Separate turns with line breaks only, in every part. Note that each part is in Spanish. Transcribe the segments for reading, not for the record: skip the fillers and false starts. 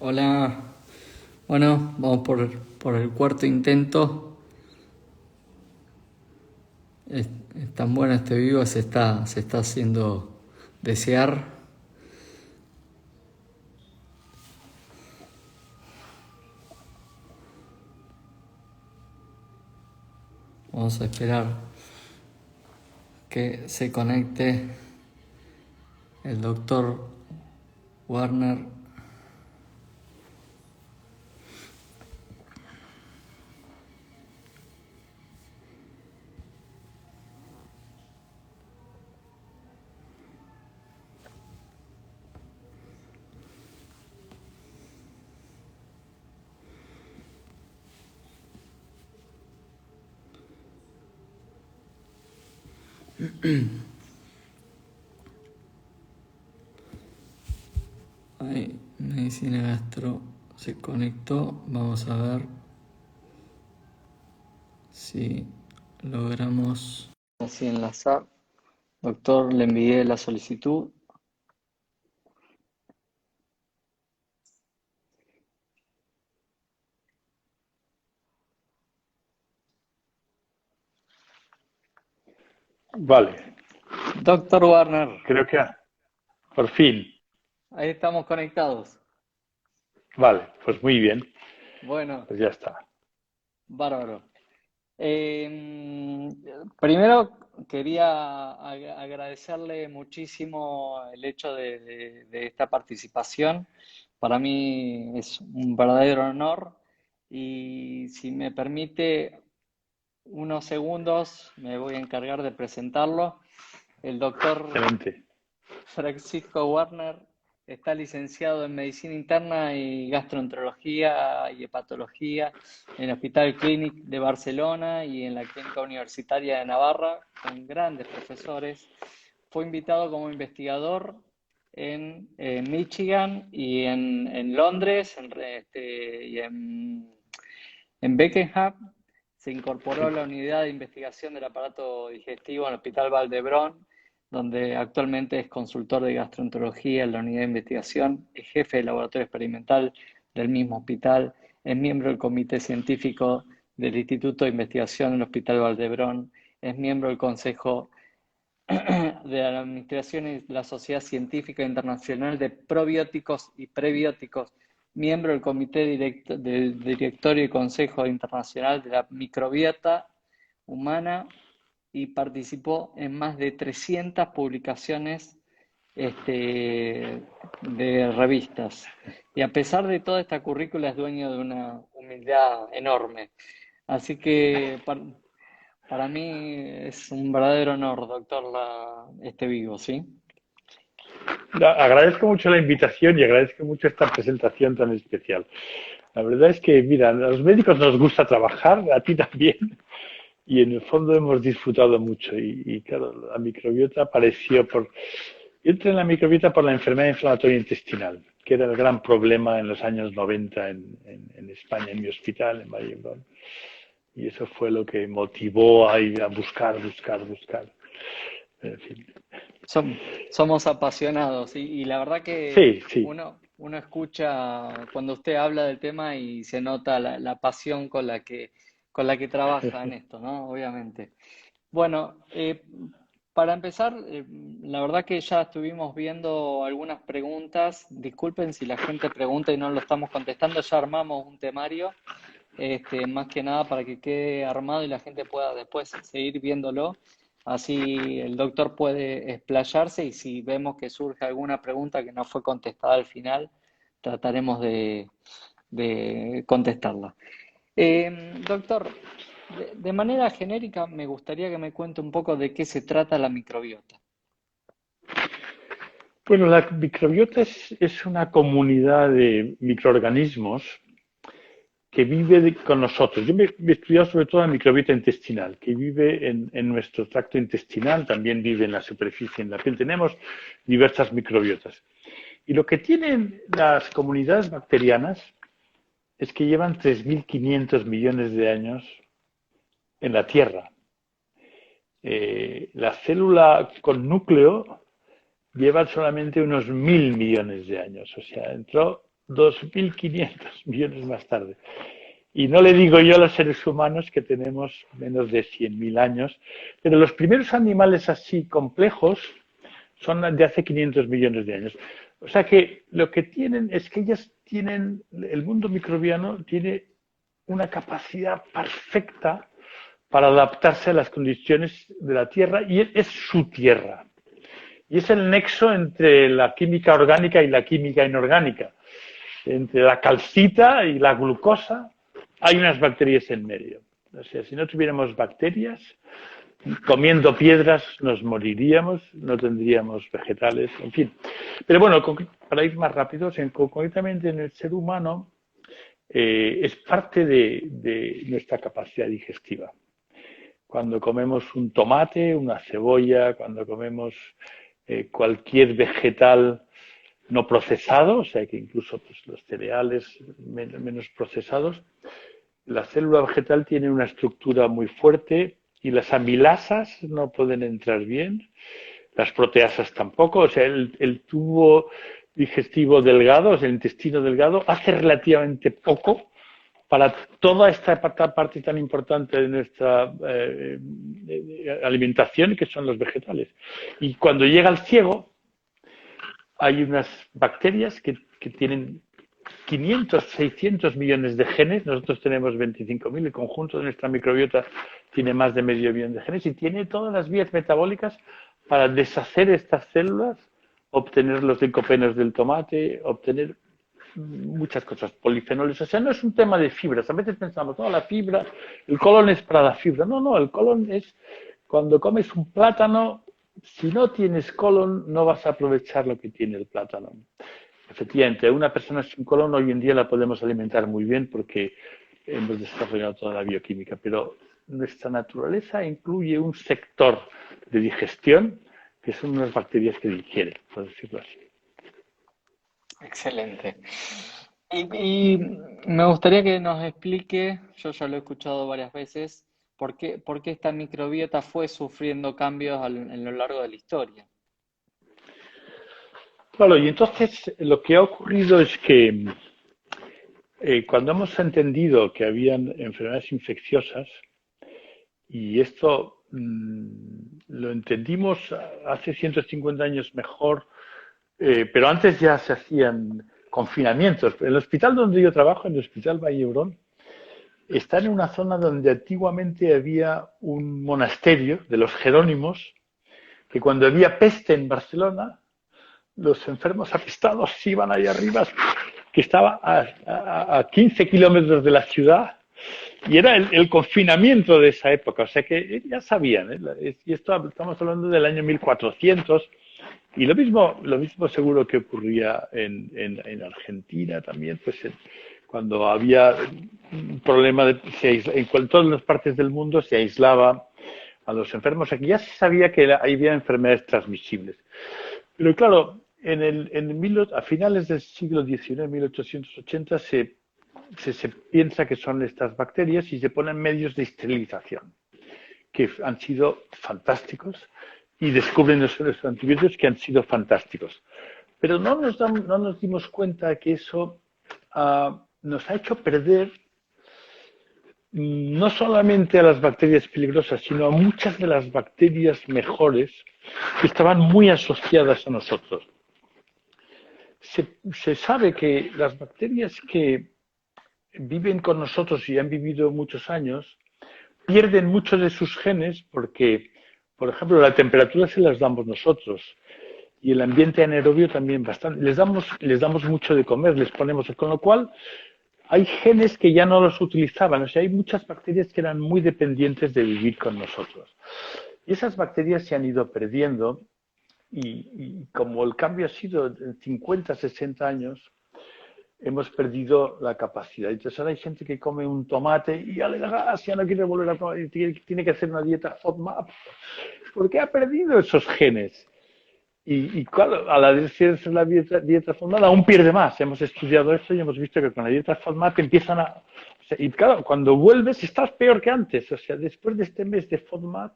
Hola, bueno, vamos por el cuarto intento. Es tan bueno este vivo, se está haciendo desear. Vamos a esperar que se conecte el doctor Warner. Ahí, Medicina Gastro se conectó. Vamos a ver si logramos así enlazar. Doctor, le envié la solicitud.
Vale,
Doctor Warner,
creo que por fin.
ahí estamos conectados.
Vale, pues muy bien,
Bueno,
pues ya está.
bárbaro. Primero quería agradecerle muchísimo el hecho de esta participación. Para mí es un verdadero honor y si me permite unos segundos me voy a encargar de presentarlo. El doctor
Excelente.
Francisco Warner está licenciado en Medicina Interna y Gastroenterología y Hepatología en el Hospital Clínic de Barcelona y en la Clínica Universitaria de Navarra, con grandes profesores. Fue invitado como investigador en Michigan y en Londres en Beckenham. Se incorporó a
Sí.
la unidad de investigación del aparato digestivo en el Hospital Valdebrón, donde actualmente es consultor de gastroenterología en la unidad de investigación, es jefe del laboratorio experimental del mismo hospital, es miembro del comité científico del Instituto de Investigación en el Hospital Valdebrón, es miembro del Consejo de la Administración y la Sociedad Científica Internacional de Probióticos y Prebióticos, miembro del Comité del Directorio y Consejo Internacional de la Microbiota Humana y participó en más de 300 publicaciones de revistas. Y a pesar de toda esta currícula es dueño de una humildad enorme. Así que para mí es un verdadero honor, doctor, este vivo, ¿sí?
Agradezco mucho la invitación y agradezco mucho esta presentación tan especial. La verdad es que, mira, a los médicos nos gusta trabajar, a ti también, y en el fondo hemos disfrutado mucho. Y claro, la microbiota apareció por... Yo entré en la microbiota por la enfermedad inflamatoria intestinal, que era el gran problema en los años 90 en España, en mi hospital, en Vallebrón. Y eso fue lo que motivó a ir a buscar, buscar, buscar. En fin.
Somos apasionados y la verdad que
Sí, sí.
uno escucha cuando usted habla del tema y se nota la pasión con la que trabaja en esto, ¿no? Obviamente. Bueno, para empezar, la verdad que ya estuvimos viendo algunas preguntas. Disculpen si la gente pregunta y no lo estamos contestando. Ya armamos un temario, más que nada para que quede armado y la gente pueda después seguir viéndolo. Así el doctor puede explayarse y si vemos que surge alguna pregunta que no fue contestada al final, trataremos de contestarla. Doctor, de manera genérica, me gustaría que me cuente un poco de qué se trata la microbiota.
Bueno, la microbiota es una comunidad de microorganismos que vive con nosotros. Me he estudiado sobre todo la microbiota intestinal, que vive en nuestro tracto intestinal, también vive en la superficie, en la piel. Tenemos diversas microbiotas. Y lo que tienen las comunidades bacterianas es que llevan 3.500 millones de años en la Tierra. La célula con núcleo lleva solamente unos 1.000 millones de años. O sea, entró 2.500 millones más tarde. Y no le digo yo a los seres humanos que tenemos menos de 100.000 años, pero los primeros animales así complejos son de hace 500 millones de años. O sea que lo que tienen es que ellas tienen, el mundo microbiano tiene una capacidad perfecta para adaptarse a las condiciones de la Tierra y es su Tierra. Y es el nexo entre la química orgánica y la química inorgánica. Entre la calcita y la glucosa hay unas bacterias en medio. O sea, si no tuviéramos bacterias, comiendo piedras nos moriríamos, no tendríamos vegetales, en fin. Pero bueno, para ir más rápidos, concretamente en el ser humano es parte de nuestra capacidad digestiva. Cuando comemos un tomate, una cebolla, cuando comemos cualquier vegetal no procesado, o sea que incluso pues, los cereales menos procesados, la célula vegetal tiene una estructura muy fuerte y las amilasas no pueden entrar bien, las proteasas tampoco, o sea, el tubo digestivo delgado, o sea, el intestino delgado, hace relativamente poco para toda esta parte tan importante de nuestra alimentación, que son los vegetales. Y cuando llega al ciego, hay unas bacterias que tienen 500, 600 millones de genes, nosotros tenemos 25.000, el conjunto de nuestra microbiota tiene más de medio millón de genes y tiene todas las vías metabólicas para deshacer estas células, obtener los licopenos del tomate, obtener muchas cosas, polifenoles. O sea, no es un tema de fibras. A veces pensamos, no, la fibra, el colon es para la fibra. No, no, el colon es cuando comes un plátano, si no tienes colon, no vas a aprovechar lo que tiene el plátano. Efectivamente, una persona sin colon hoy en día la podemos alimentar muy bien porque hemos desarrollado toda la bioquímica, pero nuestra naturaleza incluye un sector de digestión que son unas bacterias que digieren, por decirlo así.
Excelente. Y me gustaría que nos explique, yo ya lo he escuchado varias veces, por qué esta microbiota fue sufriendo cambios en lo largo de la historia.
Claro, y entonces lo que ha ocurrido es que cuando hemos entendido que habían enfermedades infecciosas, y esto lo entendimos hace 150 años mejor, pero antes ya se hacían confinamientos. El hospital donde yo trabajo, en el Hospital Valle Hebrón, está en una zona donde antiguamente había un monasterio de los Jerónimos, que cuando había peste en Barcelona, los enfermos apestados iban ahí arriba, que estaba a 15 kilómetros de la ciudad, y era el confinamiento de esa época, o sea que ya sabían, y esto estamos hablando del año 1400, y lo mismo seguro que ocurría en Argentina también, pues cuando había un problema, en todas las partes del mundo se aislaba a los enfermos, aquí ya se sabía que había enfermedades transmisibles. Pero claro, a finales del siglo XIX, 1880, se piensa que son estas bacterias y se ponen medios de esterilización, que han sido fantásticos, y descubren los antibióticos que han sido fantásticos. Pero no nos dimos cuenta que eso nos ha hecho perder no solamente a las bacterias peligrosas, sino a muchas de las bacterias mejores que estaban muy asociadas a nosotros. Se sabe que las bacterias que viven con nosotros y han vivido muchos años pierden muchos de sus genes porque, por ejemplo, la temperatura se las damos nosotros y el ambiente anaerobio también bastante. Les damos mucho de comer, les ponemos, con lo cual hay genes que ya no los utilizaban. O sea, hay muchas bacterias que eran muy dependientes de vivir con nosotros. Y esas bacterias se han ido perdiendo y como el cambio ha sido en 50, 60 años, hemos perdido la capacidad. Entonces ahora hay gente que come un tomate y ya le da gracia, no quiere volver a comer, tiene que hacer una dieta FODMAP, porque ha perdido esos genes. Y claro, a la dieta FODMAP aún pierde más. Hemos estudiado esto y hemos visto que con la dieta FODMAP empiezan a... O sea, y claro, cuando vuelves estás peor que antes. O sea, después de este mes de FODMAP,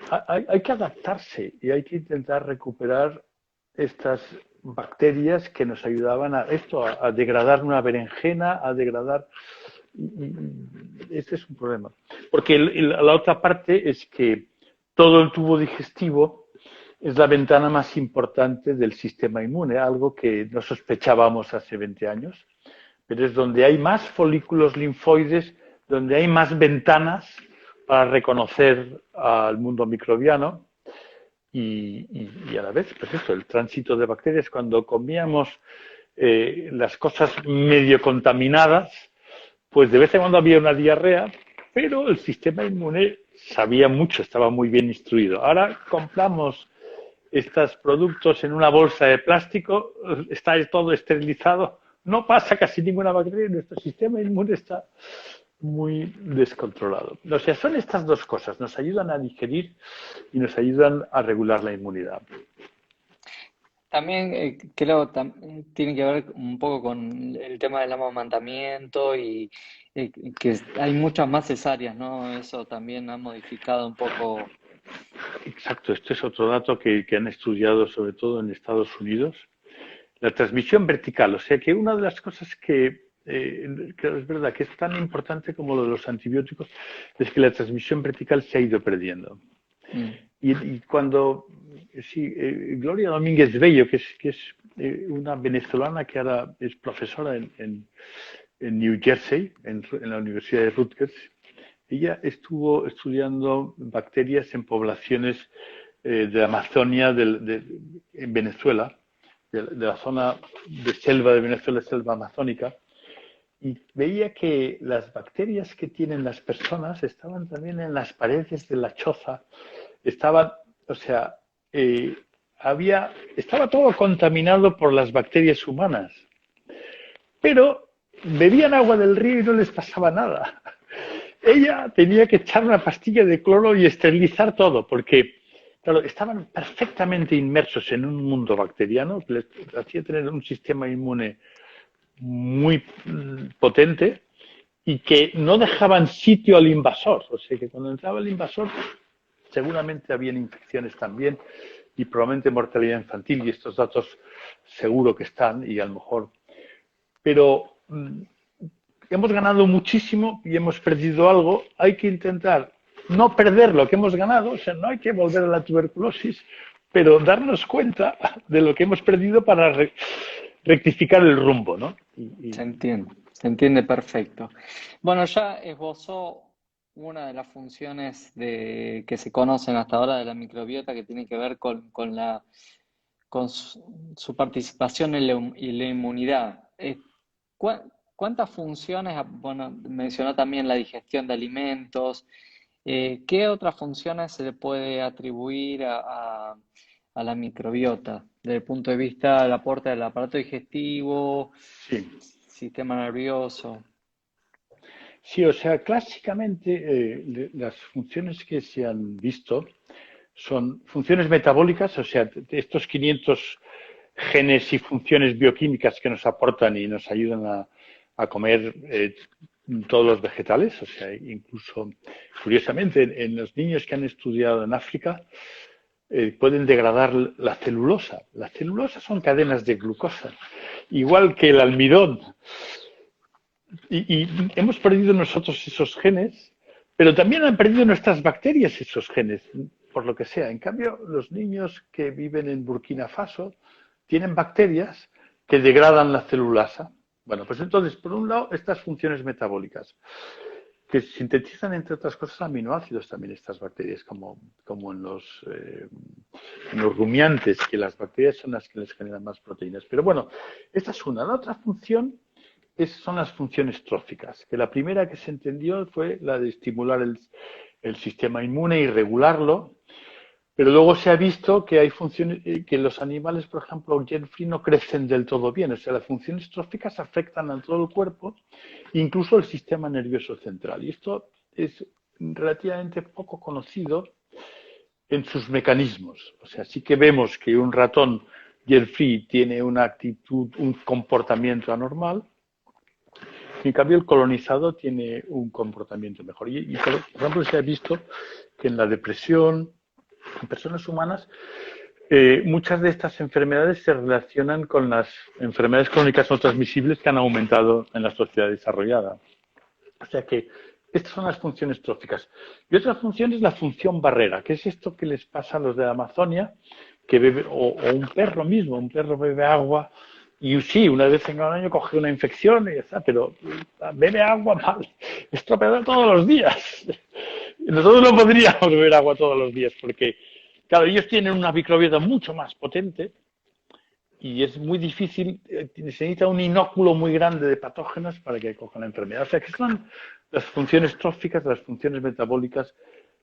hay que adaptarse y hay que intentar recuperar estas bacterias que nos ayudaban a esto, a degradar una berenjena, a degradar. Este es un problema. Porque la otra parte es que todo el tubo digestivo es la ventana más importante del sistema inmune, algo que no sospechábamos hace 20 años, pero es donde hay más folículos linfoides, donde hay más ventanas para reconocer al mundo microbiano y a la vez, pues eso, el tránsito de bacterias, cuando comíamos las cosas medio contaminadas, pues de vez en cuando había una diarrea, pero el sistema inmune sabía mucho, estaba muy bien instruido. Ahora compramos estos productos en una bolsa de plástico, está todo esterilizado, no pasa casi ninguna bacteria, nuestro sistema inmune está muy descontrolado. O sea, son estas dos cosas, nos ayudan a digerir y nos ayudan a regular la inmunidad.
También creo tiene que ver un poco con el tema del amamantamiento y que hay muchas más cesáreas, ¿no? Eso también ha modificado un poco.
Exacto, este es otro dato que han estudiado sobre todo en Estados Unidos. La transmisión vertical, o sea que una de las cosas que es verdad que es tan importante como lo de los antibióticos es que la transmisión vertical se ha ido perdiendo.
Mm.
Y cuando, sí, Gloria Domínguez Bello, que es una venezolana que ahora es profesora en New Jersey, en la Universidad de Rutgers, ella estuvo estudiando bacterias en poblaciones de Amazonia, en Venezuela, de la zona de selva de Venezuela, selva amazónica, y veía que las bacterias que tienen las personas estaban también en las paredes de la choza, estaban, o sea, eh, estaba todo contaminado por las bacterias humanas, pero bebían agua del río y no les pasaba nada. Ella tenía que echar una pastilla de cloro y esterilizar todo, porque claro, estaban perfectamente inmersos en un mundo bacteriano que les hacía tener un sistema inmune muy potente y que no dejaban sitio al invasor. O sea que cuando entraba el invasor, seguramente habían infecciones también y probablemente mortalidad infantil, y estos datos seguro que están, y a lo mejor. Pero hemos ganado muchísimo y hemos perdido algo. Hay que intentar no perder lo que hemos ganado, o sea, no hay que volver a la tuberculosis, pero darnos cuenta de lo que hemos perdido para rectificar el rumbo, ¿no?
Se entiende perfecto. Bueno, ya esbozó una de las funciones que se conocen hasta ahora de la microbiota que tiene que ver con su participación en la inmunidad. ¿Cuántas funciones, bueno, mencionó también la digestión de alimentos, qué otras funciones se le puede atribuir a la microbiota desde el punto de vista del aporte del aparato digestivo,
Sí.
sistema nervioso?
Sí, o sea, clásicamente las funciones que se han visto son funciones metabólicas, o sea, estos 500 genes y funciones bioquímicas que nos aportan y nos ayudan a comer todos los vegetales, o sea, incluso curiosamente en los niños que han estudiado en África pueden degradar la celulosa. La celulosa son cadenas de glucosa, igual que el almidón. Y hemos perdido nosotros esos genes, pero también han perdido nuestras bacterias esos genes, por lo que sea. En cambio, los niños que viven en Burkina Faso tienen bacterias que degradan la celulasa. Bueno, pues entonces, por un lado, estas funciones metabólicas, que sintetizan, entre otras cosas, aminoácidos también estas bacterias, como en los rumiantes, que las bacterias son las que les generan más proteínas. Pero bueno, esta es una. La otra función son las funciones tróficas, que la primera que se entendió fue la de estimular el sistema inmune y regularlo, pero luego se ha visto que hay funciones, que los animales, por ejemplo, Genfree, no crecen del todo bien. O sea, las funciones tróficas afectan a todo el cuerpo, incluso el sistema nervioso central. Y esto es relativamente poco conocido en sus mecanismos. O sea, sí que vemos que un ratón Genfree tiene una actitud, un comportamiento anormal. En cambio, el colonizado tiene un comportamiento mejor. Por ejemplo, se ha visto que en la depresión, en personas humanas, Muchas de estas enfermedades se relacionan con las enfermedades crónicas no transmisibles que han aumentado en la sociedad desarrollada. O sea que estas son las funciones tróficas. Y otra función es la función barrera, que es esto que les pasa a los de la Amazonia, que bebe, o un perro mismo, un perro bebe agua y sí, una vez en un año coge una infección y ya está, pero bebe agua mal, estropeada todos los días. Nosotros no podríamos beber agua todos los días porque, claro, ellos tienen una microbiota mucho más potente y es muy difícil, se necesita un inóculo muy grande de patógenos para que cojan la enfermedad. O sea que son las funciones tróficas, las funciones metabólicas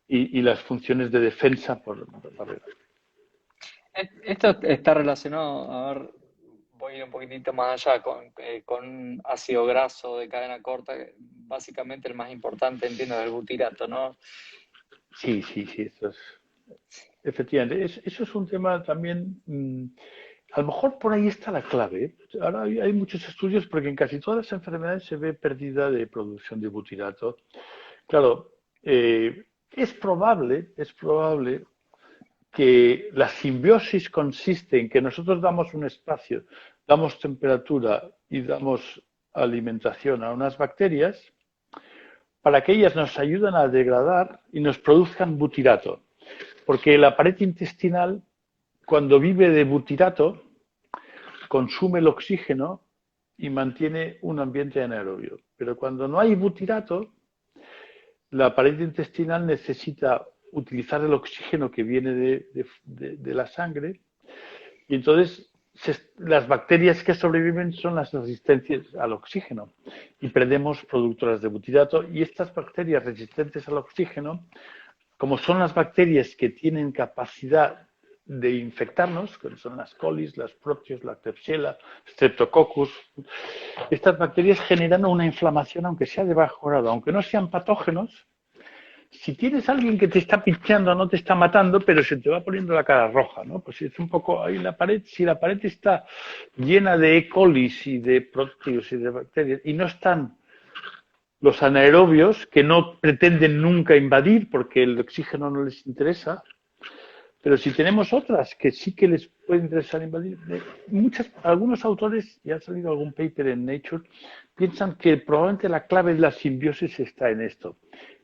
y las funciones de defensa por barrera.
Esto está relacionado, a ver, voy a ir un poquitito más allá, con ácido graso de cadena corta, que básicamente el más importante, entiendo, es el butirato, ¿no?
Sí, sí, sí, eso es, efectivamente. Eso es un tema también, a lo mejor por ahí está la clave. ¿Eh? Ahora hay muchos estudios porque en casi todas las enfermedades se ve pérdida de producción de butirato. Claro, es probable que la simbiosis consiste en que nosotros damos un espacio, damos temperatura y damos alimentación a unas bacterias para que ellas nos ayuden a degradar y nos produzcan butirato. Porque la pared intestinal, cuando vive de butirato, consume el oxígeno y mantiene un ambiente anaerobio. Pero cuando no hay butirato, la pared intestinal necesita utilizar el oxígeno que viene de la sangre y entonces las bacterias que sobreviven son las resistentes al oxígeno y perdemos productoras de butirato y estas bacterias resistentes al oxígeno, como son las bacterias que tienen capacidad de infectarnos, que son las colis, las proteus, la Klebsiella, Streptococcus, estas bacterias generan una inflamación, aunque sea de bajo grado, aunque no sean patógenos. Si tienes a alguien que te está pinchando, no te está matando, pero se te va poniendo la cara roja, ¿no? Pues es un poco ahí la pared, si la pared está llena de E. coli y de proteus y de bacterias y no están los anaerobios que no pretenden nunca invadir porque el oxígeno no les interesa, pero si tenemos otras que sí que les puede interesar invadir, algunos autores, y ha salido algún paper en Nature, piensan que probablemente la clave de la simbiosis está en esto,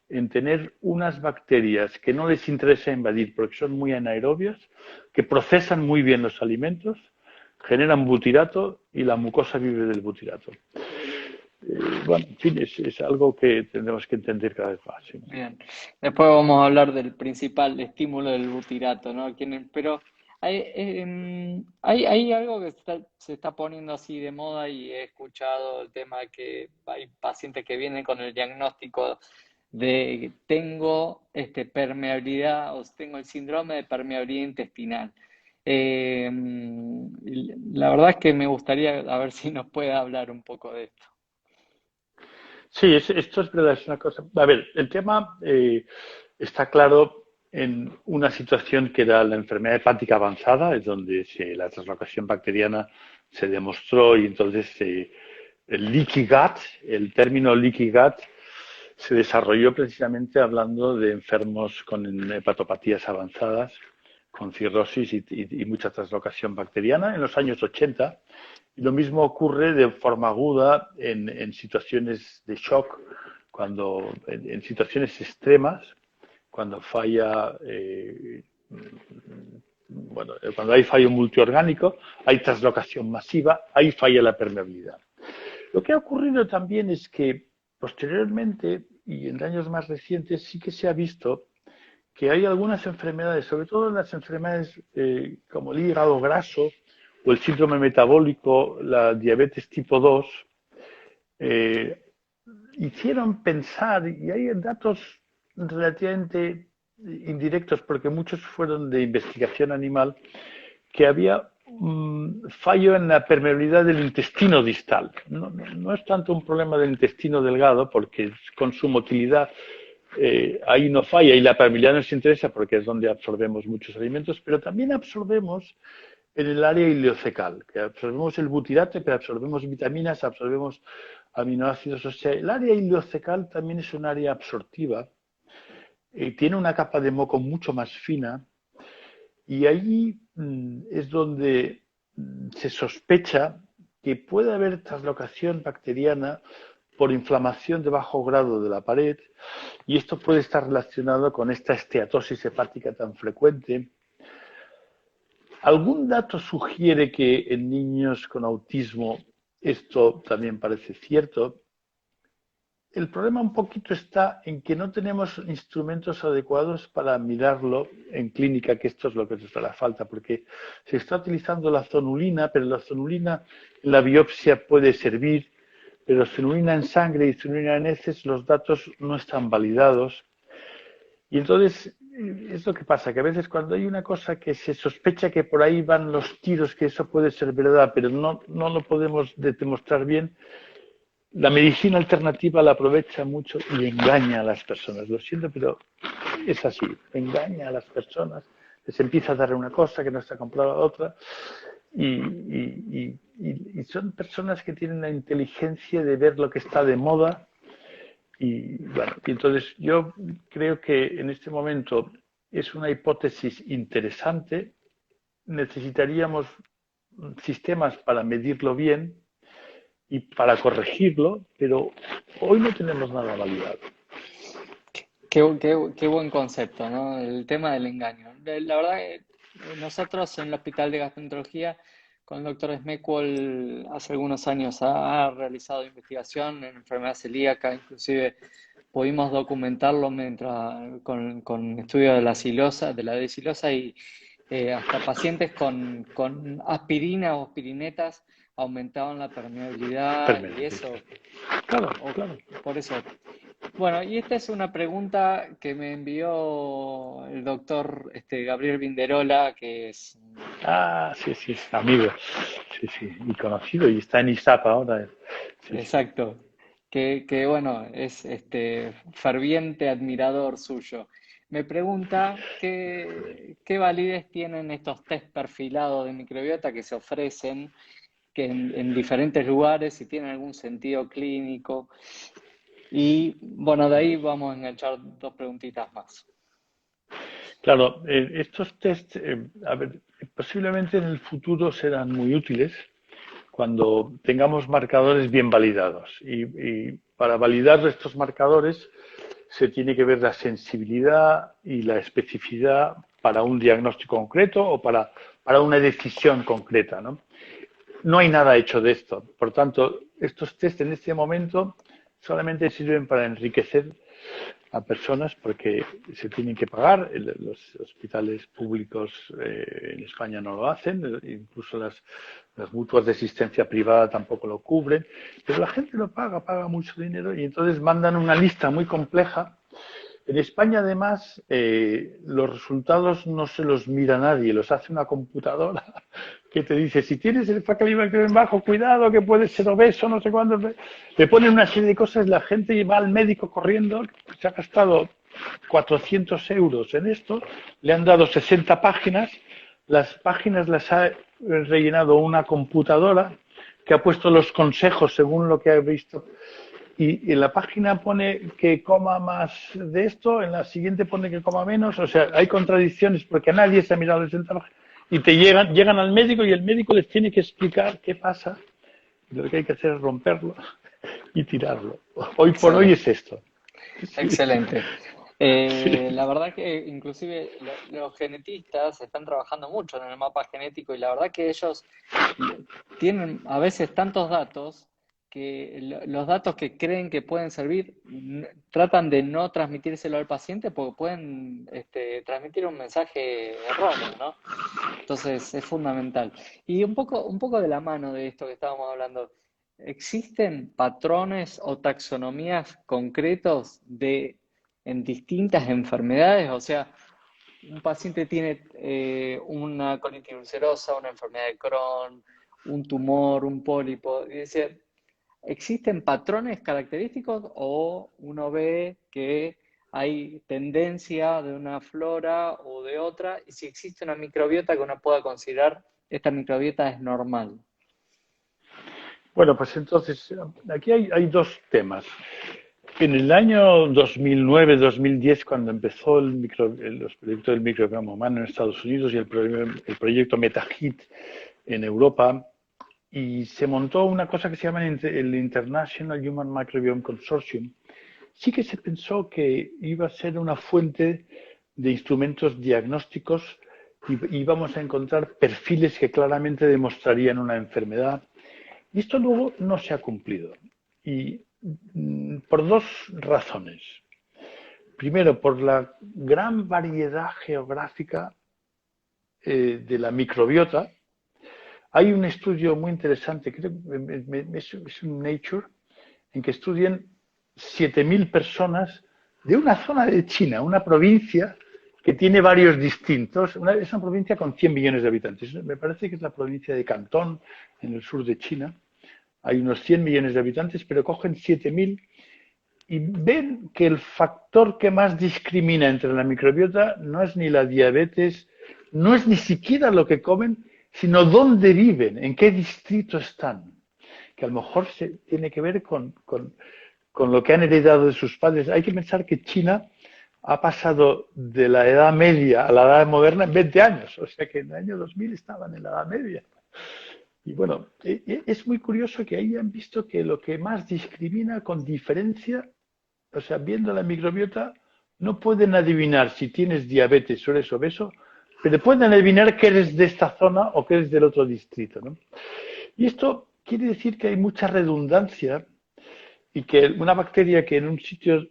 en tener unas bacterias que no les interesa invadir porque son muy anaerobias, que procesan muy bien los alimentos, generan butirato y la mucosa vive del butirato. Bueno, en fin, es algo que tendremos que entender cada vez más. ¿Sí?
Bien. Después vamos a hablar del principal estímulo del butirato, ¿no? Pero hay algo que se está poniendo así de moda y he escuchado el tema de que hay pacientes que vienen con el diagnóstico de tengo permeabilidad o tengo el síndrome de permeabilidad intestinal. La verdad es que me gustaría a ver si nos puede hablar un poco de esto.
Sí, esto es verdad, es una cosa. A ver, el tema está claro en una situación que era la enfermedad hepática avanzada, es donde la translocación bacteriana se demostró y entonces el leaky gut, el término leaky gut, se desarrolló precisamente hablando de enfermos con hepatopatías avanzadas, con cirrosis y mucha translocación bacteriana en los años 80. Y lo mismo ocurre de forma aguda en situaciones de shock, en situaciones extremas, cuando falla, bueno, cuando hay fallo multiorgánico, hay translocación masiva, ahí falla la permeabilidad. Lo que ha ocurrido también es que posteriormente y en años más recientes sí que se ha visto que hay algunas enfermedades, sobre todo las enfermedades como el hígado graso o el síndrome metabólico, la diabetes tipo 2, eh, hicieron pensar, y hay datos relativamente indirectos, porque muchos fueron de investigación animal, que había un fallo en la permeabilidad del intestino distal. No es tanto un problema del intestino delgado, porque con su motilidad ahí no falla y la permeabilidad nos interesa porque es donde absorbemos muchos alimentos, pero también absorbemos en el área ileocecal, que absorbemos el butirato, que absorbemos vitaminas, absorbemos aminoácidos. O sea, el área ileocecal también es un área absortiva, tiene una capa de moco mucho más fina Y allí es donde se sospecha que puede haber translocación bacteriana por inflamación de bajo grado de la pared, y esto puede estar relacionado con esta esteatosis hepática tan frecuente. ¿Algún dato sugiere que en niños con autismo esto también parece cierto? El problema un poquito está en que no tenemos instrumentos adecuados para mirarlo en clínica, que esto es lo que nos hará falta, porque se está utilizando la zonulina, pero la zonulina en la biopsia puede servir, pero zonulina en sangre y zonulina en heces los datos no están validados. Y entonces es lo que pasa, que a veces cuando hay una cosa que se sospecha que por ahí van los tiros, que eso puede ser verdad, pero no lo podemos demostrar bien, la medicina alternativa la aprovecha mucho y engaña a las personas. Lo siento, pero es así. Engaña a las personas. Les empieza a dar una cosa que no está comprada otra. Y son personas que tienen la inteligencia de ver lo que está de moda. Y bueno, y entonces yo creo que en este momento es una hipótesis interesante. Necesitaríamos sistemas para medirlo bien y para corregirlo, pero hoy no tenemos nada validado.
Qué buen concepto, ¿no? El tema del engaño. La verdad que nosotros en el Hospital de Gastroenterología con el doctor Smeckwell hace algunos años ha realizado investigación en enfermedad celíaca, inclusive pudimos documentarlo mientras con estudios de la silosa, de la decilosa y hasta pacientes con aspirina o aspirinetas aumentaban la permeabilidad y eso.
Claro,
O-
claro.
por eso. Bueno, y esta es una pregunta que me envió el doctor Gabriel Vinderola, que es
Ah, sí, sí, amigo. Sí, sí, y conocido, y está en ISAP ahora. Sí, sí.
exacto, que bueno, es ferviente admirador suyo. Me pregunta qué validez tienen estos test perfilados de microbiota que se ofrecen que en diferentes lugares, si tienen algún sentido clínico. Y bueno, de ahí vamos a enganchar dos preguntitas más.
Claro, estos test, a ver, posiblemente en el futuro serán muy útiles cuando tengamos marcadores bien validados. Y para validar estos marcadores se tiene que ver la sensibilidad y la especificidad para un diagnóstico concreto o para una decisión concreta, ¿no? No hay nada hecho de esto. Por tanto, estos test en este momento solamente sirven para enriquecer a personas porque se tienen que pagar. Los hospitales públicos en España no lo hacen, incluso las mutuas de asistencia privada tampoco lo cubren, pero la gente lo paga, paga mucho dinero y entonces mandan una lista muy compleja. En España, además, los resultados no se los mira nadie, los hace una computadora que te dice, si tienes el Faecalibacterium bajo, cuidado, que puedes ser obeso, no sé cuándo. Le ponen una serie de cosas, la gente va al médico corriendo, se ha gastado 400 euros en esto, le han dado 60 páginas, las páginas las ha rellenado una computadora que ha puesto los consejos según lo que ha visto y en la página pone que coma más de esto, en la siguiente pone que coma menos, o sea, hay contradicciones porque nadie se ha mirado el centavo y llegan al médico y el médico les tiene que explicar qué pasa y lo que hay que hacer es romperlo y tirarlo. Hoy por hoy
Excelente.
es esto. Sí,
Excelente.
sí.
La verdad que inclusive los genetistas están trabajando mucho en el mapa genético y la verdad que ellos le- tienen a veces tantos datos que los datos que creen que pueden servir tratan de no transmitírselo al paciente porque pueden transmitir un mensaje erróneo, ¿no? Entonces es fundamental. Y un poco de la mano de esto que estábamos hablando, ¿existen patrones o taxonomías concretos en distintas enfermedades? O sea, un paciente tiene una colitis ulcerosa, una enfermedad de Crohn, un tumor, un pólipo. Es decir, ¿existen patrones característicos o uno ve que hay tendencia de una flora o de otra? Y si existe una microbiota que uno pueda considerar, esta microbiota es normal.
Bueno, pues entonces aquí hay dos temas. En el año 2009-2010, cuando empezó los proyectos del microbioma humano en Estados Unidos y el proyecto MetaHit en Europa, y se montó una cosa que se llama el International Human Microbiome Consortium, sí que se pensó que iba a ser una fuente de instrumentos diagnósticos y íbamos a encontrar perfiles que claramente demostrarían una enfermedad. Y esto luego no se ha cumplido. Y por dos razones. Primero, por la gran variedad geográfica de la microbiota. Hay un estudio muy interesante, creo es un Nature, en que estudian 7.000 personas de una zona de China, una provincia que tiene varios distintos. Es una provincia con 100 millones de habitantes. Me parece que es la provincia de Cantón, en el sur de China. Hay unos 100 millones de habitantes, pero cogen 7.000 y ven que el factor que más discrimina entre la microbiota no es ni la diabetes, no es ni siquiera lo que comen, sino dónde viven, en qué distrito están, que a lo mejor tiene que ver con lo que han heredado de sus padres. Hay que pensar que China ha pasado de la Edad Media a la Edad Moderna en 20 años, o sea que en el año 2000 estaban en la Edad Media. Y bueno, es muy curioso que ahí han visto que lo que más discrimina con diferencia, o sea, viendo la microbiota, no pueden adivinar si tienes diabetes o eres obeso, pero pueden adivinar que eres de esta zona o que eres del otro distrito, ¿no? Y esto quiere decir que hay mucha redundancia y que una bacteria que en un sitio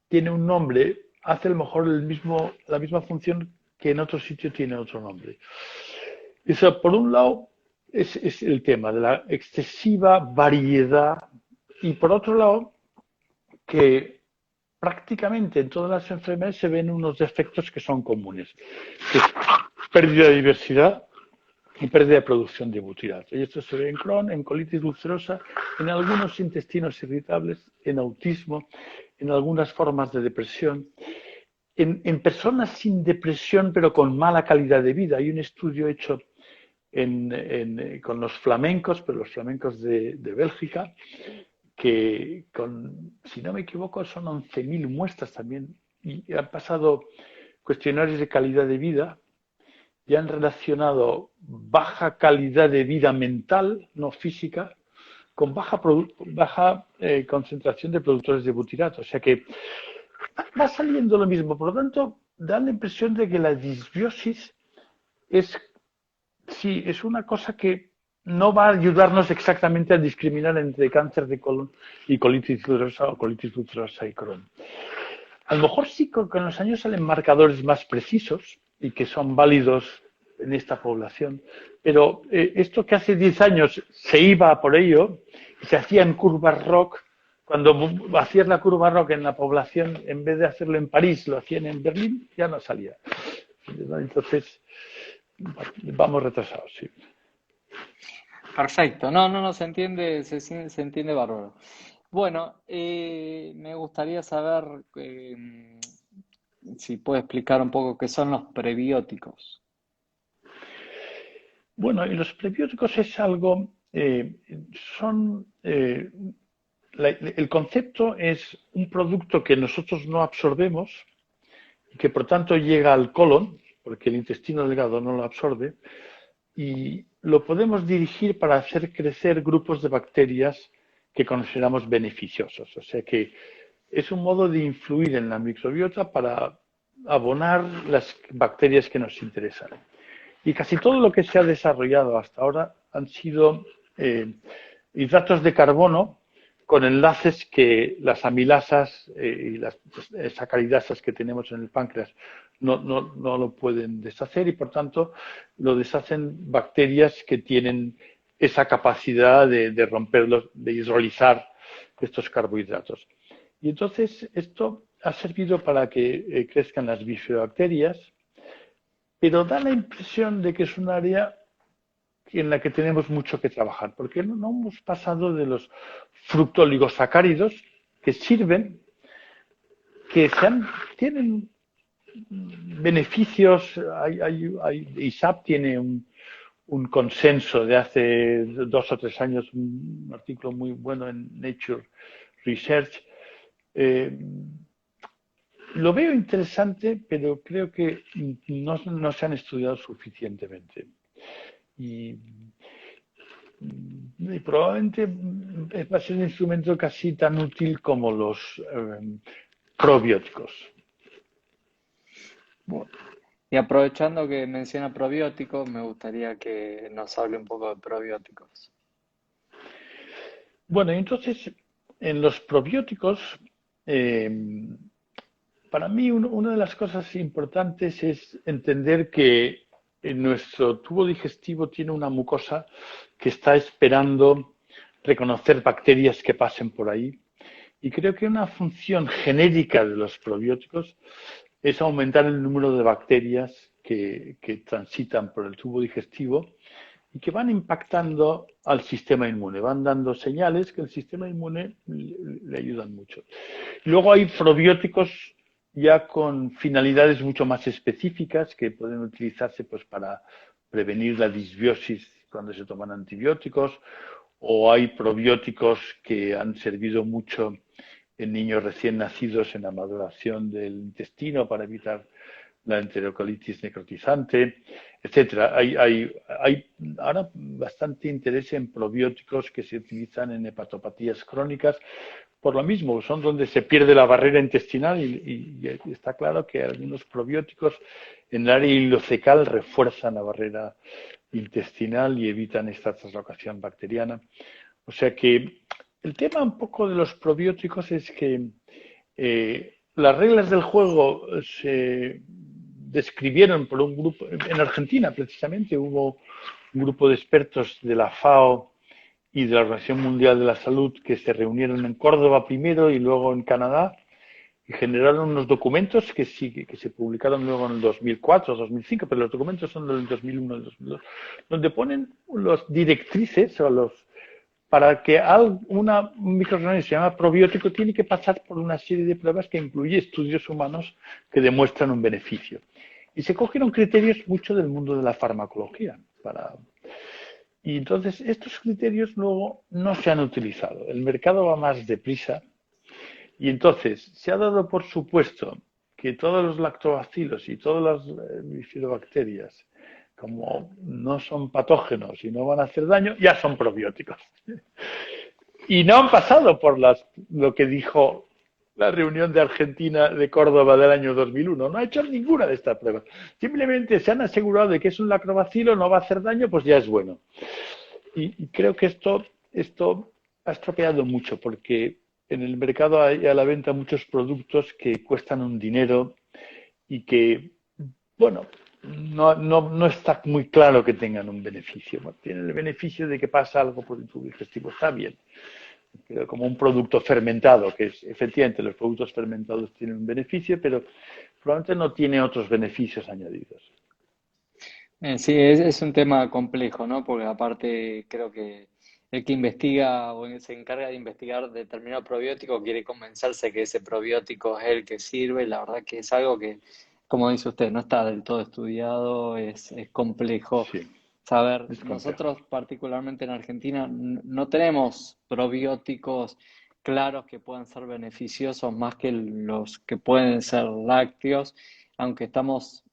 tiene un nombre hace a lo mejor la misma función que en otro sitio tiene otro nombre. Eso, por un lado, es el tema de la excesiva variedad y por otro lado, que prácticamente en todas las enfermedades se ven unos defectos que son comunes, que es pérdida de diversidad y pérdida de producción de butirato. Y esto se ve en Crohn, en colitis ulcerosa, en algunos intestinos irritables, en autismo, en algunas formas de depresión, en personas sin depresión pero con mala calidad de vida. Hay un estudio hecho con los flamencos, pero los flamencos de Bélgica, que si no me equivoco, son 11.000 muestras también y han pasado cuestionarios de calidad de vida y han relacionado baja calidad de vida mental, no física, con baja concentración de productores de butirato. O sea que va saliendo lo mismo. Por lo tanto, da la impresión de que la disbiosis sí, es una cosa que no va a ayudarnos exactamente a discriminar entre cáncer de colon y colitis ulcerosa o colitis ulcerosa y Crohn. A lo mejor sí con los años salen marcadores más precisos y que son válidos en esta población, pero esto que hace 10 años se iba por ello y se hacían curvas ROC, cuando hacías la curva ROC en la población, en vez de hacerlo en París, lo hacían en Berlín, ya no salía. Entonces, vamos retrasados, sí.
Perfecto, no, se entiende, se entiende bárbaro. Bueno, me gustaría saber si puede explicar un poco qué son los prebióticos.
Bueno, y los prebióticos es algo, son, el concepto es un producto que nosotros no absorbemos y que por tanto llega al colon, porque el intestino delgado no lo absorbe, y lo podemos dirigir para hacer crecer grupos de bacterias que consideramos beneficiosos. O sea que es un modo de influir en la microbiota para abonar las bacterias que nos interesan. Y casi todo lo que se ha desarrollado hasta ahora han sido hidratos de carbono con enlaces que las amilasas y las sacaridasas que tenemos en el páncreas no lo pueden deshacer y por tanto lo deshacen bacterias que tienen esa capacidad de romperlos, de hidrolizar estos carbohidratos. Y entonces esto ha servido para que crezcan las bifidobacterias, pero da la impresión de que es un área en la que tenemos mucho que trabajar, porque no hemos pasado de los fructooligosacáridos que sirven, tienen beneficios. ISAP tiene un consenso de hace 2 o 3 años, un artículo muy bueno en Nature Research, Eh, lo veo interesante, pero creo que no se han estudiado suficientemente. Y, y probablemente va a ser un instrumento casi tan útil como los probióticos.
Bu- Y aprovechando que menciona probióticos, me gustaría que nos hable un poco de probióticos.
Bueno, entonces, en los probióticos, eh, para mí una de las cosas importantes es entender que nuestro tubo digestivo tiene una mucosa que está esperando reconocer bacterias que pasen por ahí. Y creo que una función genérica de los probióticos es aumentar el número de bacterias que transitan por el tubo digestivo y que van impactando al sistema inmune, van dando señales que el sistema inmune le ayudan mucho. Luego hay probióticos ya con finalidades mucho más específicas que pueden utilizarse pues para prevenir la disbiosis cuando se toman antibióticos, o hay probióticos que han servido mucho en niños recién nacidos en la maduración del intestino para evitar la enterocolitis necrotizante, etcétera. Hay ahora bastante interés en probióticos que se utilizan en hepatopatías crónicas. Por lo mismo, son donde se pierde la barrera intestinal y está claro que algunos probióticos en el área ileocecal refuerzan la barrera intestinal y evitan esta translocación bacteriana. O sea que el tema un poco de los probióticos es que las reglas del juego se describieron por un grupo, en Argentina precisamente hubo un grupo de expertos de la FAO y de la Organización Mundial de la Salud que se reunieron en Córdoba primero y luego en Canadá y generaron unos documentos que sí que se publicaron luego en el 2004, 2005, pero los documentos son del 2001, del 2002, donde ponen los directrices o los para que un microorganismo se llama probiótico tiene que pasar por una serie de pruebas que incluye estudios humanos que demuestran un beneficio. Y se cogieron criterios mucho del mundo de la farmacología. Y entonces estos criterios luego no se han utilizado. El mercado va más deprisa y entonces se ha dado por supuesto que todos los lactobacilos y todas las bifidobacterias, como no son patógenos y no van a hacer daño, ya son probióticos. Y no han pasado por lo que dijo la reunión de Argentina de Córdoba del año 2001. No ha hecho ninguna de estas pruebas. Simplemente se han asegurado de que es un lactobacilo, no va a hacer daño, pues ya es bueno. Y creo que esto ha estropeado mucho porque en el mercado hay a la venta muchos productos que cuestan un dinero y que, bueno, no está muy claro que tengan un beneficio. Bueno, tienen el beneficio de que pasa algo por el tubo digestivo, está bien, pero como un producto fermentado, que es efectivamente los productos fermentados tienen un beneficio, pero probablemente no tiene otros beneficios añadidos.
Sí, es un tema complejo, ¿no? Porque aparte creo que el que investiga o se encarga de investigar determinado probiótico quiere convencerse que ese probiótico es el que sirve. La verdad que es algo que, como dice usted, no está del todo estudiado, es complejo
Sí,
saber.
es complejo.
Nosotros, particularmente en Argentina, no tenemos probióticos claros que puedan ser beneficiosos más que los que pueden ser lácteos, aunque estamos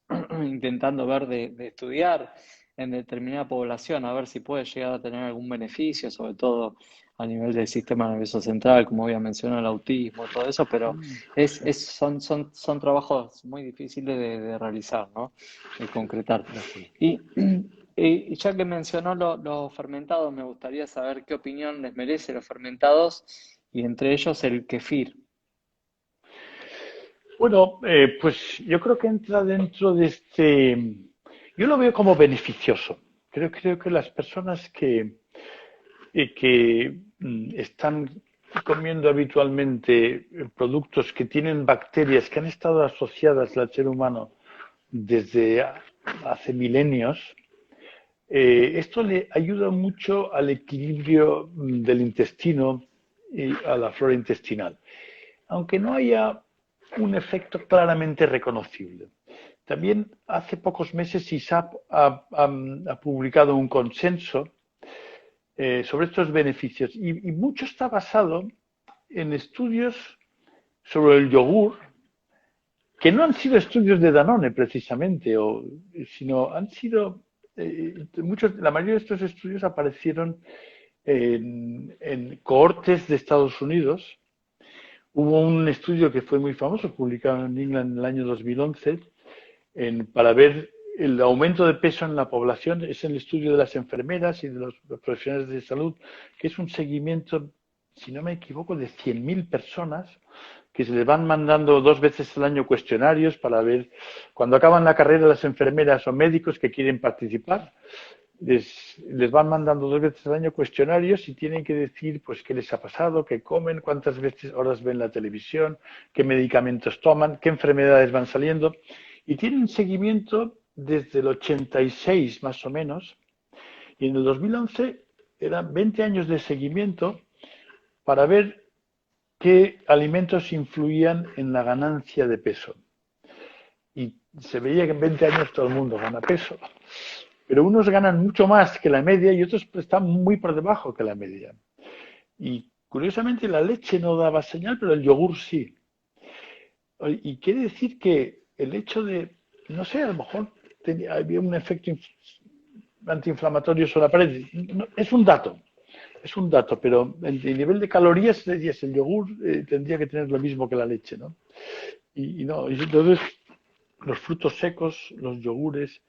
intentando ver de estudiar en determinada población, a ver si puede llegar a tener algún beneficio, sobre todo a nivel del sistema nervioso central, como había mencionado, el autismo, todo eso, pero
Sí,
son trabajos muy difíciles de realizar, ¿no? De concretar.
de acuerdo.
Y, y ya que mencionó los fermentados, me gustaría saber qué opinión les merece los fermentados y entre ellos el kefir.
Bueno, pues yo creo que entra dentro de este. Yo lo veo como beneficioso. Creo que las personas que están comiendo habitualmente productos que tienen bacterias que han estado asociadas al ser humano desde hace milenios, esto le ayuda mucho al equilibrio del intestino y a la flora intestinal, aunque no haya un efecto claramente reconocible. También hace pocos meses ISAP ha publicado un consenso sobre estos beneficios y mucho está basado en estudios sobre el yogur, que no han sido estudios de Danone precisamente, sino han sido la mayoría de estos estudios aparecieron en cohortes de Estados Unidos. Hubo un estudio que fue muy famoso, publicado en England en el año 2011, para ver el aumento de peso en la población. Es el estudio de las enfermeras y de los profesionales de salud, que es un seguimiento, si no me equivoco, de 100.000 personas que se les van mandando 2 veces al año cuestionarios para ver, cuando acaban la carrera las enfermeras o médicos que quieren participar, les van mandando 2 veces al año cuestionarios y tienen que decir pues qué les ha pasado, qué comen, cuántas veces horas ven la televisión, qué medicamentos toman, qué enfermedades van saliendo. Y tienen un seguimiento desde el 86 más o menos, y en el 2011 eran 20 años de seguimiento para ver qué alimentos influían en la ganancia de peso. Y se veía que en 20 años todo el mundo gana peso, pero unos ganan mucho más que la media y otros están muy por debajo que la media. Y curiosamente la leche no daba señal, pero el yogur sí. Y quiere decir que el hecho de, no sé, a lo mejor había un efecto antiinflamatorio sobre la pared. No, es un dato, pero en nivel de calorías, el yogur tendría que tener lo mismo que la leche, ¿no? Y no, y entonces los frutos secos, los yogures,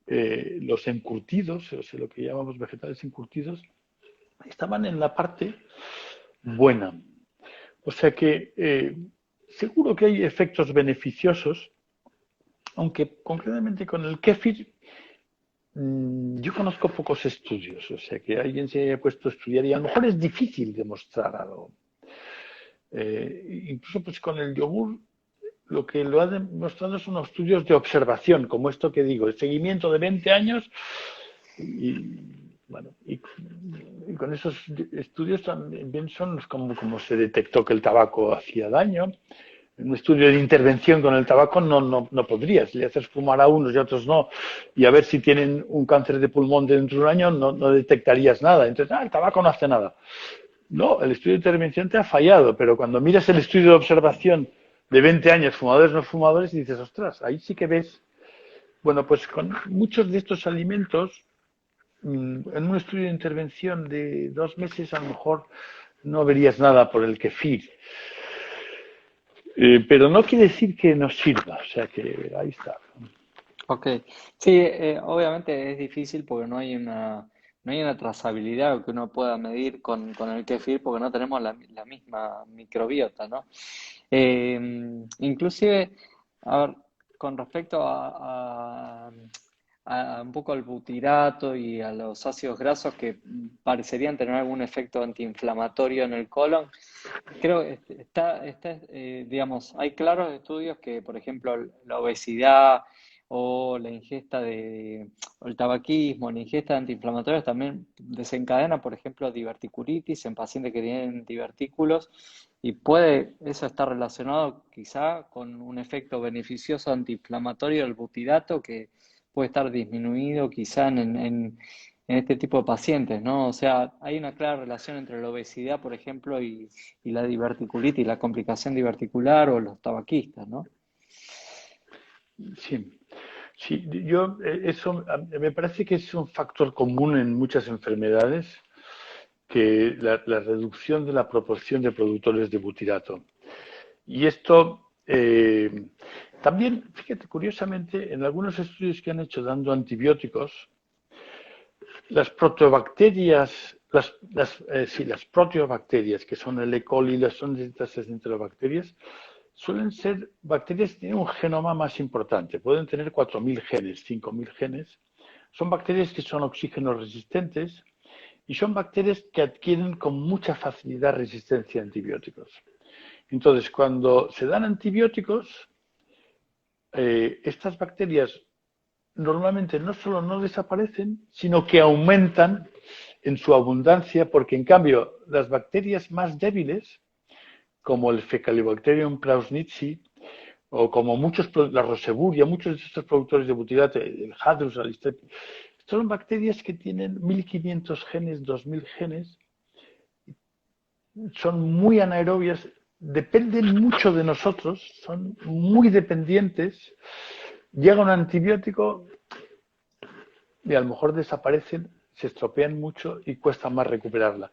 los encurtidos, o sea, lo que llamamos vegetales encurtidos, estaban en la parte buena. O sea que seguro que hay efectos beneficiosos, aunque concretamente con el kéfir yo conozco pocos estudios, o sea que alguien se haya puesto a estudiar y a lo mejor es difícil demostrar algo. Incluso pues con el yogur lo que lo ha demostrado son los estudios de observación, como esto que digo, el seguimiento de 20 años y, bueno, y con esos estudios también son como se detectó que el tabaco hacía daño. En un estudio de intervención con el tabaco no podrías. Le haces fumar a unos y a otros no. Y a ver si tienen un cáncer de pulmón dentro de un año, no detectarías nada. Entonces, el tabaco no hace nada. No, el estudio de intervención te ha fallado, pero cuando miras el estudio de observación de 20 años, fumadores no fumadores, y dices, ostras, ahí sí que ves. Bueno, pues con muchos de estos alimentos, en un estudio de intervención de 2 meses, a lo mejor no verías nada por el kefir. Pero no quiere decir que no sirva, o sea que ahí está.
Ok, sí, obviamente es difícil porque no hay una trazabilidad que uno pueda medir con el kefir porque no tenemos la misma microbiota, ¿no? Inclusive, a ver, con respecto a un poco al butirato y a los ácidos grasos que parecerían tener algún efecto antiinflamatorio en el colon, creo que digamos, hay claros estudios que, por ejemplo, la obesidad o la ingesta o el tabaquismo, la ingesta de antiinflamatorios también desencadena, por ejemplo, diverticulitis en pacientes que tienen divertículos y puede eso estar relacionado quizá con un efecto beneficioso antiinflamatorio del butirato que puede estar disminuido quizá en este tipo de pacientes, ¿no? O sea, hay una clara relación entre la obesidad, por ejemplo, y la diverticulitis, la complicación diverticular o los tabaquistas, ¿no?
Sí, sí, eso me parece que es un factor común en muchas enfermedades, que la reducción de la proporción de productores de butirato. Y esto también, fíjate, curiosamente, en algunos estudios que han hecho dando antibióticos, las proteobacterias, las proteobacterias, que son el E. coli, son estas enterobacterias, suelen ser bacterias que tienen un genoma más importante. Pueden tener 4.000 genes, 5.000 genes. Son bacterias que son oxígeno resistentes y son bacterias que adquieren con mucha facilidad resistencia a antibióticos. Entonces, cuando se dan antibióticos, estas bacterias normalmente no solo no desaparecen, sino que aumentan en su abundancia, porque en cambio las bacterias más débiles, como el Fecalibacterium prausnitzii, o como la Roseburia, muchos de estos productores de butirato, el Hadrus, el Listeria, son bacterias que tienen 1.500 genes, 2.000 genes, son muy anaerobias, dependen mucho de nosotros, son muy dependientes. Llega un antibiótico y a lo mejor desaparecen, se estropean mucho y cuesta más recuperarla.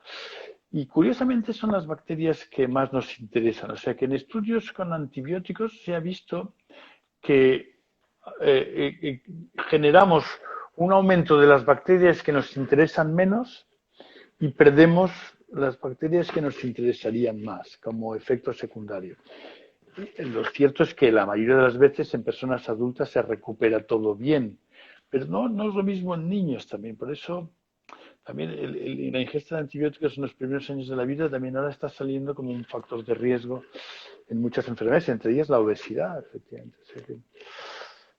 Y curiosamente son las bacterias que más nos interesan. O sea que en estudios con antibióticos se ha visto que generamos un aumento de las bacterias que nos interesan menos y perdemos las bacterias que nos interesarían más como efecto secundario. Lo cierto es que la mayoría de las veces en personas adultas se recupera todo bien, pero no es lo mismo en niños también. Por eso también la ingesta de antibióticos en los primeros años de la vida también ahora está saliendo como un factor de riesgo en muchas enfermedades, entre ellas la obesidad, efectivamente. O sea que,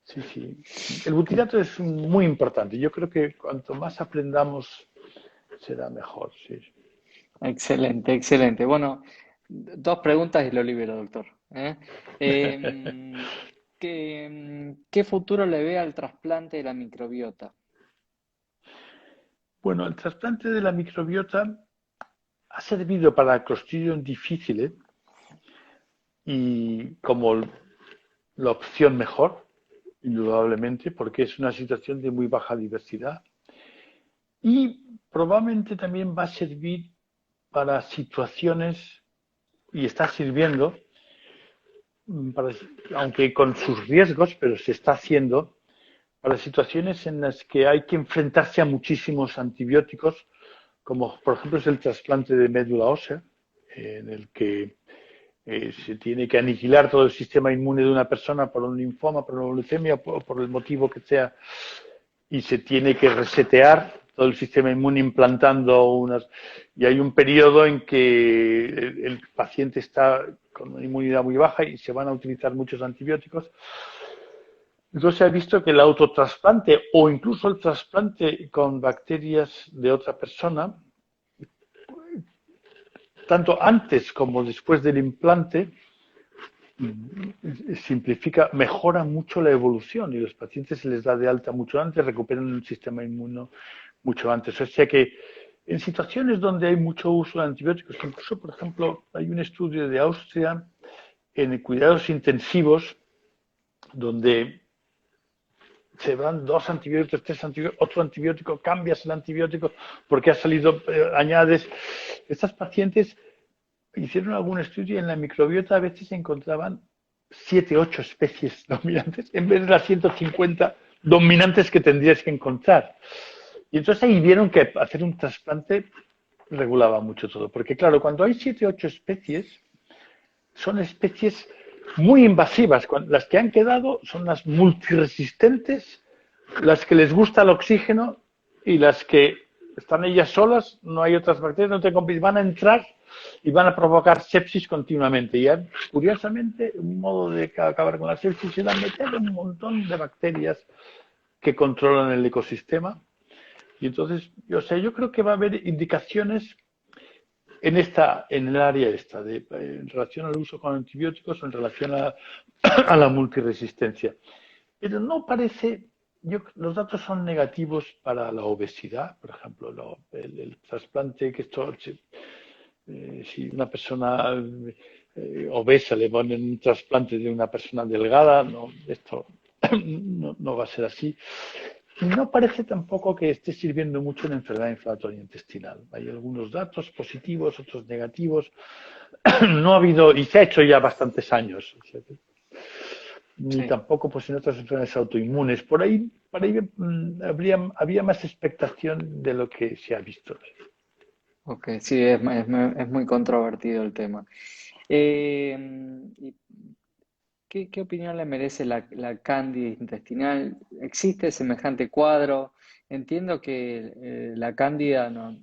sí, sí. El butirato es muy importante. Yo creo que cuanto más aprendamos será mejor. Sí.
Excelente, excelente. Bueno, dos preguntas y lo libero, doctor. ¿Eh? ¿Qué futuro le ve al trasplante de la microbiota?
Bueno, el trasplante de la microbiota ha servido para Clostridium difficile y como la opción mejor, indudablemente, porque es una situación de muy baja diversidad y probablemente también va a servir para situaciones, y está sirviendo, para, aunque con sus riesgos, pero se está haciendo, para situaciones en las que hay que enfrentarse a muchísimos antibióticos, como por ejemplo es el trasplante de médula ósea, en el que se tiene que aniquilar todo el sistema inmune de una persona por un linfoma, por una leucemia, por el motivo que sea, y se tiene que resetear todo el sistema inmune implantando unas... Y hay un periodo en que el paciente está con una inmunidad muy baja y se van a utilizar muchos antibióticos. Entonces se ha visto que el autotrasplante o incluso el trasplante con bacterias de otra persona, tanto antes como después del implante, simplifica, mejora mucho la evolución y los pacientes se les da de alta mucho antes, recuperan el sistema inmuno mucho antes. O sea que en situaciones donde hay mucho uso de antibióticos, incluso por ejemplo hay un estudio de Austria en cuidados intensivos donde se dan dos antibióticos, tres antibióticos, otro antibiótico, cambias el antibiótico porque ha salido, añades. Estas pacientes hicieron algún estudio y en la microbiota a veces se encontraban 7, 8 especies dominantes en vez de las 150 dominantes que tendrías que encontrar. Y entonces ahí vieron que hacer un trasplante regulaba mucho todo. Porque claro, cuando hay 7, 8 especies, son especies muy invasivas. Las que han quedado son las multiresistentes, las que les gusta el oxígeno y las que están ellas solas, no hay otras bacterias, no te compiten, van a entrar y van a provocar sepsis continuamente. Y curiosamente, un modo de acabar con la sepsis era meter un montón de bacterias que controlan el ecosistema. Y entonces, yo creo que va a haber indicaciones en el área esta, en relación al uso con antibióticos o en relación a la multiresistencia. Pero no parece, los datos son negativos para la obesidad, por ejemplo, el trasplante que esto, si una persona obesa le ponen un trasplante de una persona delgada, no, esto no va a ser así. No parece tampoco que esté sirviendo mucho en enfermedad inflamatoria intestinal. Hay algunos datos positivos, otros negativos. No ha habido, y se ha hecho ya bastantes años. O sea, ni
Sí,
tampoco pues en otras enfermedades autoinmunes. Por ahí había más expectación de lo que se ha visto.
ok, sí, es muy controvertido el tema. Eh, ¿Y qué opinión le merece la cándida intestinal? ¿Existe semejante cuadro? Entiendo que la cándida no,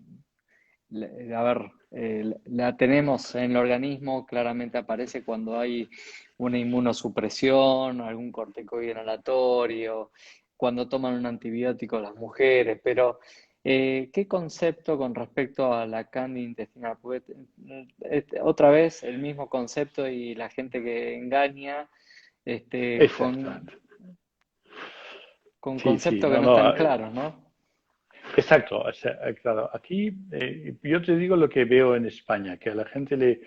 a ver, la tenemos en el organismo, claramente aparece cuando hay una inmunosupresión, algún corticoide inhalatorio, cuando toman un antibiótico las mujeres, pero ¿qué concepto con respecto a la cándida intestinal? Porque otra vez el mismo concepto y la gente que engaña
Exactamente.
con
Sí, sí,
conceptos que no están claros, ¿no?
exacto. O sea, claro, aquí yo te digo lo que veo en España, que a la gente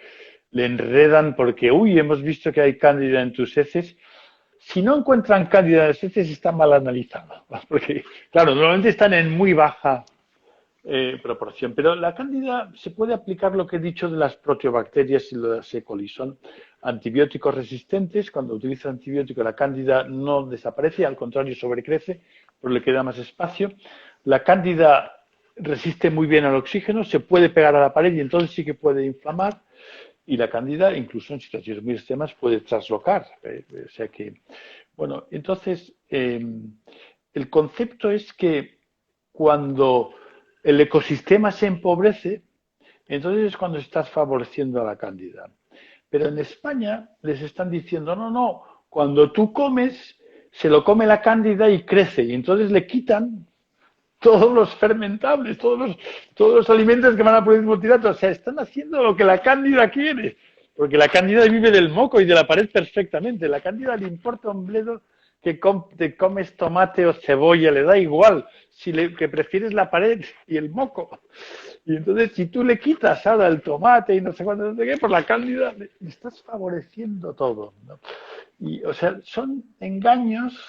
le enredan porque, uy, hemos visto que hay cándida en tus heces. Si no encuentran cándida en las heces, está mal analizado. Porque, claro, normalmente están en muy baja proporción. Pero la cándida se puede aplicar lo que he dicho de las proteobacterias y las E. coli. Son antibióticos resistentes. Cuando utiliza antibiótico, la cándida no desaparece, al contrario, sobrecrece, pero le queda más espacio. La cándida resiste muy bien al oxígeno, se puede pegar a la pared y entonces sí que puede inflamar. Y la cándida, incluso en situaciones muy extremas, puede traslocar. O sea que, bueno, entonces, el concepto es que cuando el ecosistema se empobrece, entonces es cuando estás favoreciendo a la cándida. Pero en España les están diciendo, no, no, cuando tú comes, se lo come la cándida y crece, y entonces le quitan todos los fermentables, todos los alimentos que van a producir butirato. O sea, están haciendo lo que la cándida quiere. Porque la cándida vive del moco y de la pared perfectamente. La cándida le importa un bledo que te comes tomate o cebolla, le da igual. Si que prefieres la pared y el moco. Y entonces, si tú le quitas ahora el tomate y no sé cuánto, no sé qué, por la cándida, le estás favoreciendo todo, ¿no? Y, o sea, son engaños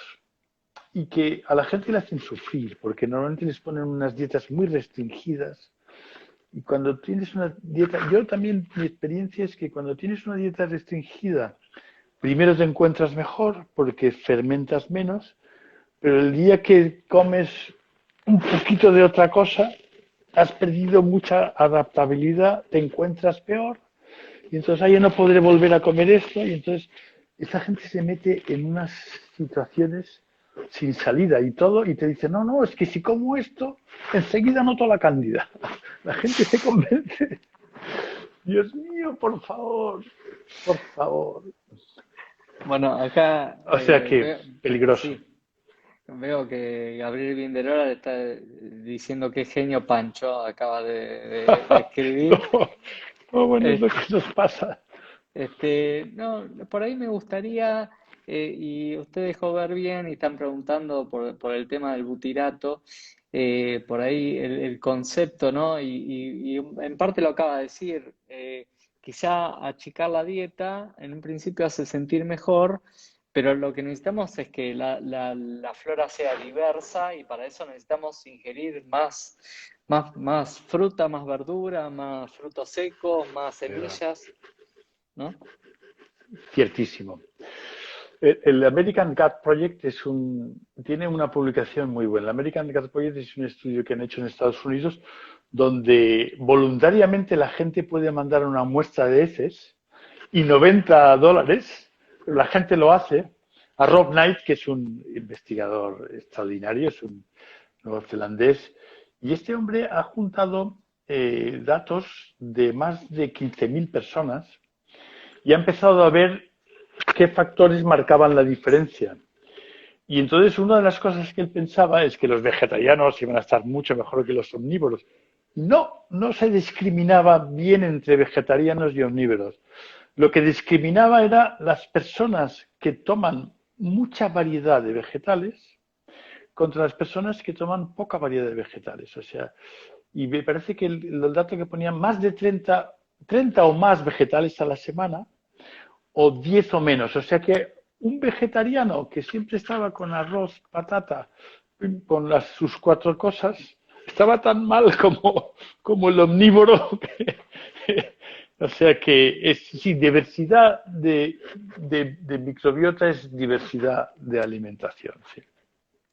y que a la gente le hacen sufrir, porque normalmente les ponen unas dietas muy restringidas. Y cuando tienes una dieta, yo también, mi experiencia es que cuando tienes una dieta restringida, primero te encuentras mejor porque fermentas menos, pero el día que comes un poquito de otra cosa, has perdido mucha adaptabilidad, te encuentras peor, y entonces ya no podré volver a comer esto, y entonces esa gente se mete en unas situaciones sin salida y todo, y te dice, no, no, es que si como esto, enseguida noto la cándida. La gente se convence. Dios mío, por favor, por favor.
Bueno, acá
O sea que, peligroso.
sí, veo que Gabriel Vinderola le está diciendo qué genio Pancho acaba de escribir.
No, bueno, es
Eh,
lo que nos pasa.
no, por ahí me gustaría, y usted dejó ver bien y están preguntando por el tema del butirato, por ahí el concepto, ¿no? Y en parte lo acaba de decir, quizá achicar la dieta en un principio hace sentir mejor, pero lo que necesitamos es que la flora sea diversa y para eso necesitamos ingerir más fruta, más verdura, más frutos secos, más semillas, ¿no?
Ciertísimo. El American Gut Project tiene una publicación muy buena. El American Gut Project es un estudio que han hecho en Estados Unidos donde voluntariamente la gente puede mandar una muestra de heces y $90, pero la gente lo hace. A Rob Knight, que es un investigador extraordinario, es un neozelandés, y este hombre ha juntado datos de más de 15.000 personas y ha empezado a ver qué factores marcaban la diferencia. Y entonces una de las cosas que él pensaba es que los vegetarianos iban a estar mucho mejor que los omnívoros. No, no se discriminaba bien entre vegetarianos y omnívoros. Lo que discriminaba era las personas que toman mucha variedad de vegetales contra las personas que toman poca variedad de vegetales. O sea, y me parece que el dato que ponían más de 30 o más vegetales a la semana o 10 o menos. O sea que un vegetariano que siempre estaba con arroz, patata, con sus cuatro cosas, estaba tan mal como el omnívoro. O sea que es, sí, diversidad de microbiota es diversidad de alimentación. Sí.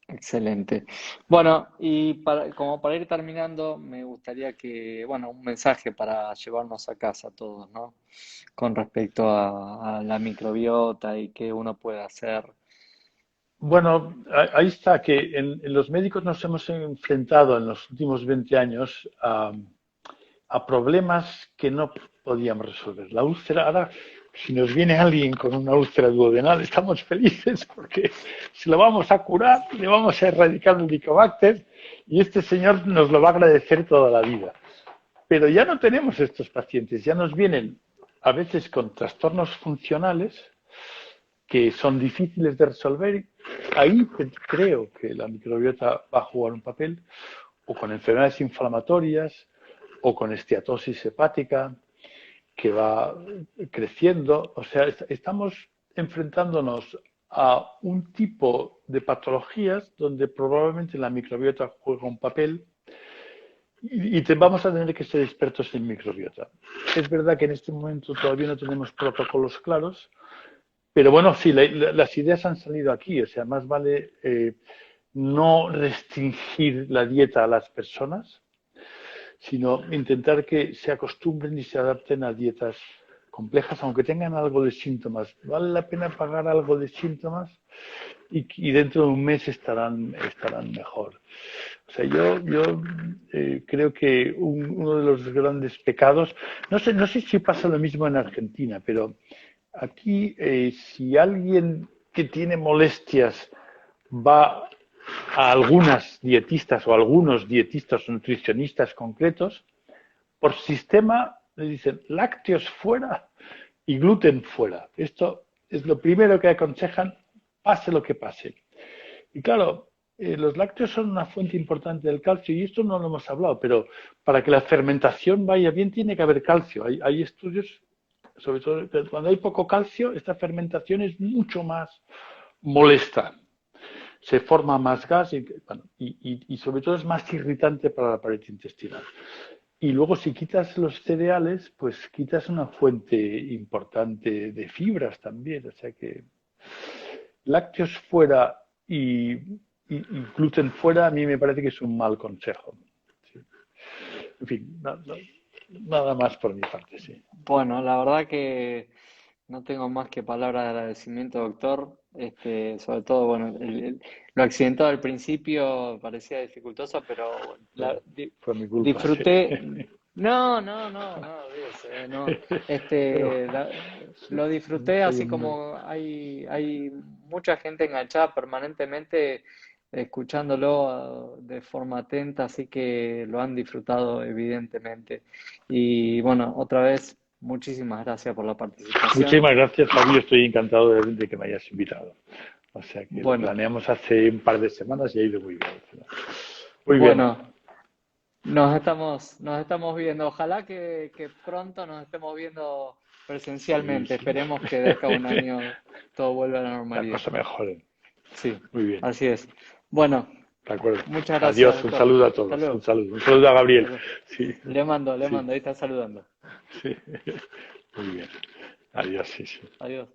Excelente. Bueno, y como para ir terminando, me gustaría que, bueno, un mensaje para llevarnos a casa todos, ¿no? Con respecto a la microbiota y qué uno puede hacer.
Bueno, ahí está, que en los médicos nos hemos enfrentado en los últimos 20 años a problemas que no podíamos resolver. La úlcera, ahora, si nos viene alguien con una úlcera duodenal, estamos felices porque se lo vamos a curar, le vamos a erradicar el Helicobacter y este señor nos lo va a agradecer toda la vida. Pero ya no tenemos estos pacientes, ya nos vienen a veces con trastornos funcionales que son difíciles de resolver. Ahí creo que la microbiota va a jugar un papel, o con enfermedades inflamatorias, o con esteatosis hepática, que va creciendo. O sea, estamos enfrentándonos a un tipo de patologías donde probablemente la microbiota juega un papel y vamos a tener que ser expertos en microbiota. Es verdad que en este momento todavía no tenemos protocolos claros, pero bueno, sí, las ideas han salido aquí. O sea, más vale no restringir la dieta a las personas, sino intentar que se acostumbren y se adapten a dietas complejas, aunque tengan algo de síntomas. Vale la pena pagar algo de síntomas y dentro de un mes estarán mejor. O sea, yo creo que uno de los grandes pecados, no sé si pasa lo mismo en Argentina, pero aquí si alguien que tiene molestias va a algunas dietistas o algunos dietistas o nutricionistas concretos, por sistema le dicen lácteos fuera y gluten fuera. Esto es lo primero que aconsejan, pase lo que pase. Y claro, los lácteos son una fuente importante del calcio y esto no lo hemos hablado, pero para que la fermentación vaya bien tiene que haber calcio. Hay estudios, sobre todo que cuando hay poco calcio, esta fermentación es mucho más molesta. Se forma más gas bueno, y sobre todo es más irritante para la pared intestinal. Y luego si quitas los cereales, pues quitas una fuente importante de fibras también. O sea que lácteos fuera y gluten fuera a mí me parece que es un mal consejo. Sí. En fin, nada más por mi parte, sí.
Bueno, la verdad que no tengo más que palabras de agradecimiento, doctor. Sobre todo, bueno, lo accidentado al principio parecía dificultoso, pero bueno,
Fue mi culpa, sí.
disfruté. No, no, no, no, olvídese, no.
Pero
Lo disfruté
soy
así
un...
como hay mucha gente enganchada permanentemente escuchándolo de forma atenta, así que lo han disfrutado evidentemente. Y bueno, otra vez, muchísimas gracias por la participación.
Muchísimas gracias, Fabio. Estoy encantado de que me hayas invitado. O sea que lo
Bueno,
planeamos hace un par de semanas y ha ido muy bien. Muy bien.
bueno, nos estamos viendo. Ojalá que pronto nos estemos viendo
Sí,
presencialmente.
sí.
Esperemos que de acá a un año todo vuelva a la
La
normalidad.
cosa mejore.
Sí,
Muy bien.
así es. Bueno,
De acuerdo.
muchas gracias,
Adiós. Un
doctor.
saludo a
Hasta
todos. Un
luego.
saludo. Un saludo a
Hasta
Gabriel.
luego.
Sí.
Le
Sí.
mando, ahí está saludando.
Sí. Muy bien. Adiós. Sí, sí.
Adiós.